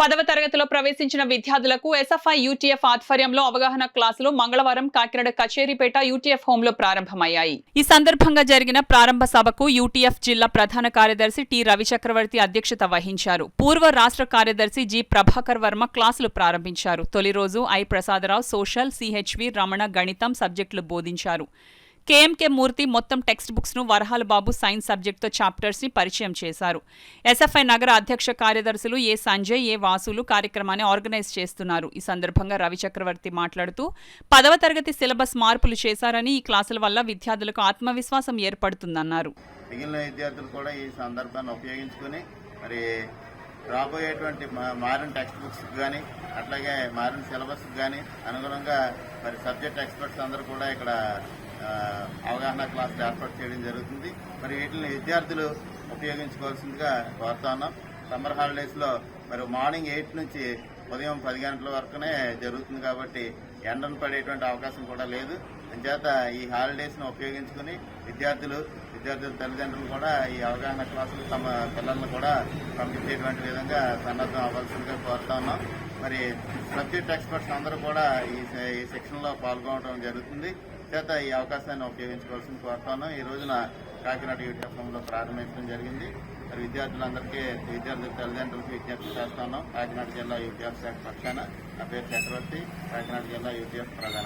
10వ తరగతిలో ప్రవేశించిన విద్యార్థులకు ఎస్ఎఫ్ఐ యూటీఎఫ్ ఆధ్వర్యంలో అవగాహన క్లాసులు మంగళవారం కాకినాడ కచేరీపేట యూటీఎఫ్ హోంలో ప్రారంభమయ్యాయి. ఈ సందర్భంగా జరిగిన ప్రారంభ సభకు యూటీఎఫ్ జిల్లా ప్రధాన కార్యదర్శి టి రవిచక్రవర్తి అధ్యక్షత వహించారు. పూర్వ రాష్ట్ర కార్యదర్శి జి ప్రభాకర్ వర్మ క్లాసులు ప్రారంభించారు. తొలి రోజు I Prasadarao social, CHV Ramana గణితం సబ్జెక్టులు బోధించారు. కేఎంకే మూర్తి మొత్తం టెక్స్ట్ బుక్స్ ను, వరహాల బాబు సైన్స్ సబ్జెక్టుతో చాప్టర్స్ ని పరిచయం చేశారు. ఎస్ఎఫ్ఐ నగర అధ్యక్ష కార్యదర్శులు ఏ సంజయ్, ఏ వాసులు కార్యక్రమాన్ని ఆర్గనైజ్ చేస్తున్నారు. ఈ సందర్భంగా రవిచక్రవర్తి మాట్లాడుతూ 10వ తరగతి సిలబస్ మార్పులు చేశారని, ఈ క్లాసుల వల్ల విద్యార్థులకు ఆత్మవిశ్వాసం ఏర్పడుతుందన్నారు. మిగిలిన విద్యార్థులు కూడా ఈ సందర్భాన్ని ఉపయోగించుకుని మరి రాబోయేటువంటి మారిన టెక్స్ట్ బుక్స్ కానీ అట్లాగే మారిన సిలబస్ కానీ అనుగుణంగా మరి సబ్జెక్ట్ ఎక్స్పర్ట్స్ అందరూ కూడా ఇక్కడ అవగాహన క్లాసులు ఏర్పాటు చేయడం జరుగుతుంది. మరి వీటిని విద్యార్థులు ఉపయోగించుకోవాల్సిందిగా కోరుతా ఉన్నాం. సమ్మర్ హాలిడేస్లో మరి మార్నింగ్ 8 నుంచి ఉదయం 10 గంటల వరకునే జరుగుతుంది కాబట్టి ఎండను పడేటువంటి అవకాశం కూడా లేదు. అంచేత ఈ హాలిడేస్ను ఉపయోగించుకుని విద్యార్థుల తల్లిదండ్రులు కూడా ఈ అవగాహన క్లాసులు తమ పిల్లలను కూడా పంపించేటువంటి విధంగా సన్నద్ధం అవ్వాల్సిందిగా కోరుతా ఉన్నాం. మరి సబ్జెక్ట్ ఎక్స్పర్ట్స్ అందరూ కూడా ఈ సెక్షన్లో పాల్గొనడం జరుగుతుంది. చేత ఈ అవకాశాన్ని ఉపయోగించుకోవాల్సింది కోరుతాను. ఈ రోజున కాకినాడ యూటీఎఫ్ హోంలో ప్రారంభించడం జరిగింది. మరి విద్యార్థుల తల్లిదండ్రులకు విజ్ఞప్తి చేస్తున్నాం. కాకినాడ జిల్లా యూటీఎఫ్ శాఖ పక్షాన నా పేరు చక్రవర్తి, కాకినాడ జిల్లా యూటీఎఫ్ ప్రధాన